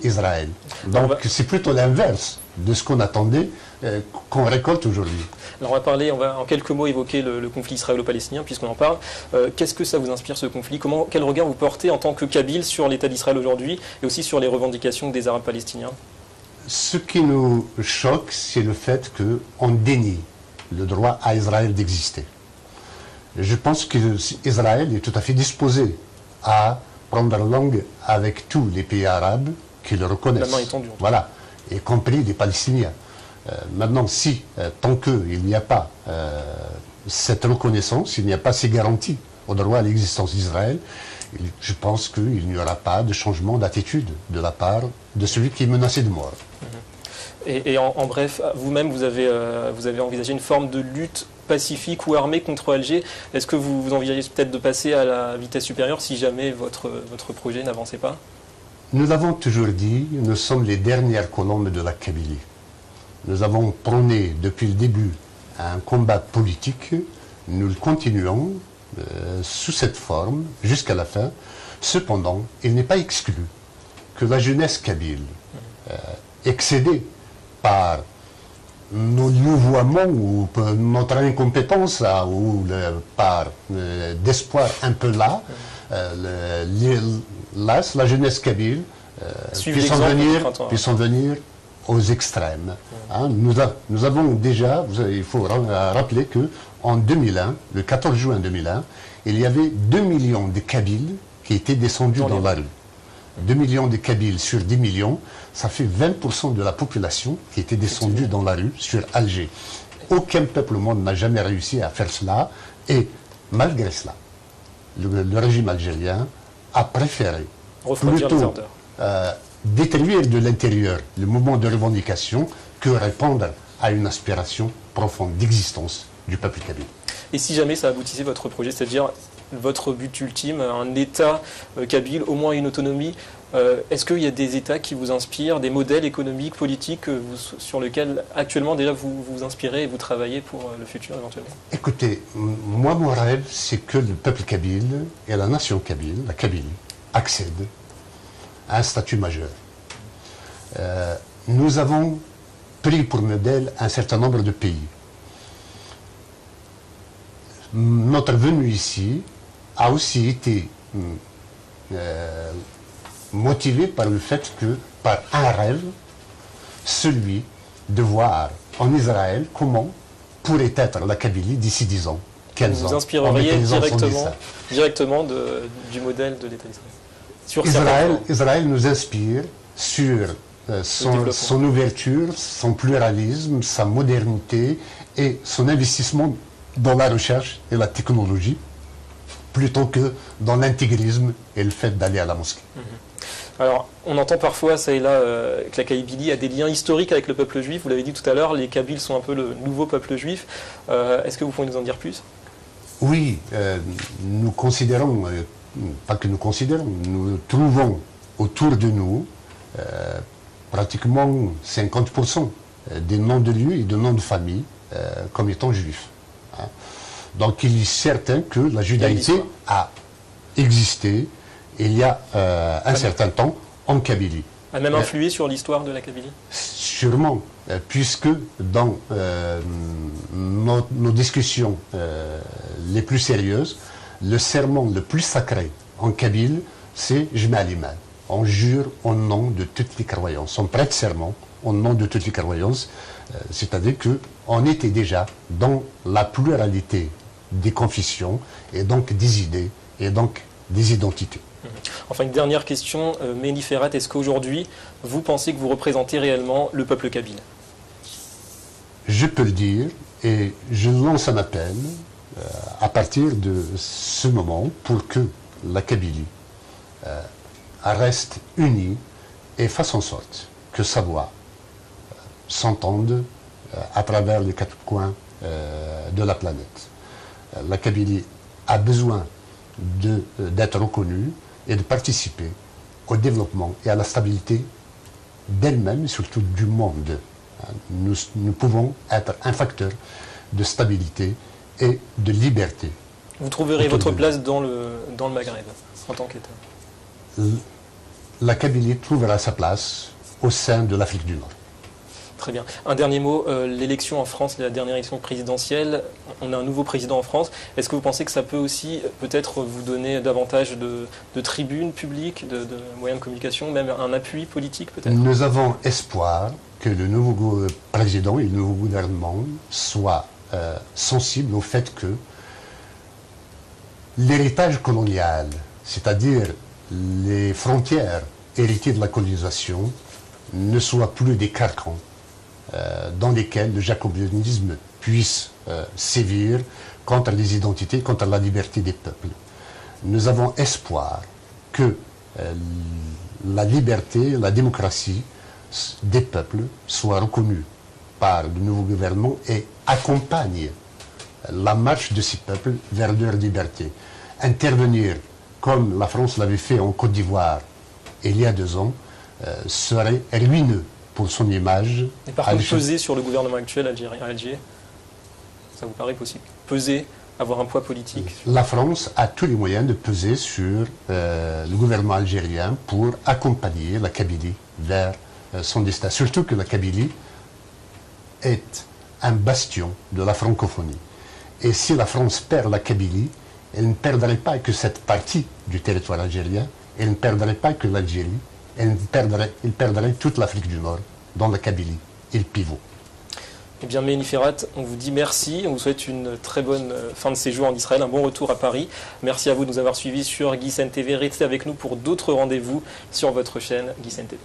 Israël. Donc c'est plutôt l'inverse de ce qu'on attendait, qu'on récolte aujourd'hui. Alors on va en quelques mots évoquer le conflit israélo-palestinien puisqu'on en parle. Qu'est-ce que ça vous inspire ce conflit? Quel regard vous portez en tant que Kabyle sur l'État d'Israël aujourd'hui et aussi sur les revendications des Arabes palestiniens? Ce qui nous choque, c'est le fait qu'on dénie le droit à Israël d'exister. Je pense qu'Israël est tout à fait disposé à prendre langue avec tous les pays arabes qui le reconnaissent. La main est tendue. Voilà, y compris les Palestiniens. Maintenant, tant qu'il n'y a pas cette reconnaissance, il n'y a pas ces garanties au droit à l'existence d'Israël, je pense qu'il n'y aura pas de changement d'attitude de la part de celui qui est menacé de mort. Et en bref, vous-même, vous avez envisagé une forme de lutte pacifique ou armée contre Alger. Est-ce que vous envisagez peut-être de passer à la vitesse supérieure si jamais votre projet n'avançait pas? Nous l'avons toujours dit, nous sommes les dernières colombes de la Kabylie. Nous avons prôné depuis le début un combat politique, nous le continuons sous cette forme jusqu'à la fin. Cependant, il n'est pas exclu que la jeunesse kabyle, excédée par nos louvoiements ou notre incompétence ou par d'espoir un peu là, la jeunesse kabyle puisse en venir aux extrêmes. Hein, nous avons déjà, il faut rappeler qu'en 2001, le 14 juin 2001, il y avait 2 millions de Kabyles qui étaient descendus dans la rue. 2 millions de Kabyles sur 10 millions, ça fait 20% de la population qui était descendue dans la rue sur Alger. Aucun peuple au monde n'a jamais réussi à faire cela, et malgré cela, le régime algérien a préféré plutôt détruire de l'intérieur le mouvement de revendication que répondre à une aspiration profonde d'existence du peuple kabyle. Et si jamais ça aboutissait votre projet, c'est-à-dire votre but ultime, un État kabyle, au moins une autonomie, est-ce qu'il y a des États qui vous inspirent, des modèles économiques, politiques sur lesquels actuellement déjà vous vous inspirez et vous travaillez pour le futur éventuellement? Écoutez, moi mon rêve c'est que le peuple kabyle et la nation kabyle, la Kabylie, accèdent à un statut majeur. Nous avons pris pour modèle un certain nombre de pays. Notre venue ici a aussi été motivée par le fait par un rêve, celui de voir en Israël comment pourrait être la Kabylie d'ici 10 ans, 15 ans. Vous vous inspireriez directement du modèle de l'État d'Israël. Israël nous inspire sur son ouverture, son pluralisme, sa modernité et son investissement dans la recherche et la technologie, plutôt que dans l'intégrisme et le fait d'aller à la mosquée. Alors, on entend parfois, ça et là, que la Kabylie a des liens historiques avec le peuple juif. Vous l'avez dit tout à l'heure, les Kabyles sont un peu le nouveau peuple juif. Est-ce que vous pouvez nous en dire plus? Oui, nous considérons, pas que nous considérons, nous trouvons autour de nous pratiquement 50% des noms de lieux et de noms de famille comme étant juifs. Donc il est certain que la judaïté a existé il y a un certain temps en Kabylie. A même influé sur l'histoire de la Kabylie? Sûrement, puisque dans nos discussions les plus sérieuses, le serment le plus sacré en Kabyle, c'est Jma al-Iman. On jure au nom de toutes les croyances. On prête serment au nom de toutes les croyances. C'est-à-dire qu'on était déjà dans la pluralité des confessions et donc des idées et donc des identités. Enfin, une dernière question, Mehdi Ferhat, est-ce qu'aujourd'hui, vous pensez que vous représentez réellement le peuple kabyle? Je peux le dire et je lance un appel à partir de ce moment pour que la Kabylie reste unie et fasse en sorte que sa voix s'entende à travers les 4 coins de la planète. La Kabylie a besoin d'être reconnue et de participer au développement et à la stabilité d'elle-même et surtout du monde. Nous pouvons être un facteur de stabilité et de liberté. Vous trouverez votre place dans le Maghreb en tant qu'État? la Kabylie trouvera sa place au sein de l'Afrique du Nord. Très bien. Un dernier mot, l'élection en France, la dernière élection présidentielle, on a un nouveau président en France. Est-ce que vous pensez que ça peut aussi peut-être vous donner davantage de tribunes publiques, de moyens de communication, même un appui politique peut-être? Nous avons espoir que le nouveau président et le nouveau gouvernement soient sensibles au fait que l'héritage colonial, c'est-à-dire les frontières héritées de la colonisation, ne soient plus des carcans dans lesquels le jacobinisme puisse sévir contre les identités, contre la liberté des peuples. Nous avons espoir que la liberté, la démocratie des peuples soient reconnues par le nouveau gouvernement et accompagnent la marche de ces peuples vers leur liberté. Intervenir comme la France l'avait fait en Côte d'Ivoire il y a 2 ans serait ruineux pour son image. Et par contre, peser sur le gouvernement actuel à Alger, ça vous paraît possible? Peser, avoir un poids politique? La France a tous les moyens de peser sur le gouvernement algérien pour accompagner la Kabylie vers son destin. Surtout que la Kabylie est un bastion de la francophonie. Et si la France perd la Kabylie, elle ne perdrait pas que cette partie du territoire algérien, elle ne perdrait pas que l'Algérie, elle perdrait toute l'Afrique du Nord, dans la Kabylie et le pivot. Eh bien, Mehni Ferhat, on vous dit merci, on vous souhaite une très bonne fin de séjour en Israël, un bon retour à Paris. Merci à vous de nous avoir suivis sur GuiSen TV. Restez avec nous pour d'autres rendez-vous sur votre chaîne GuiSen TV.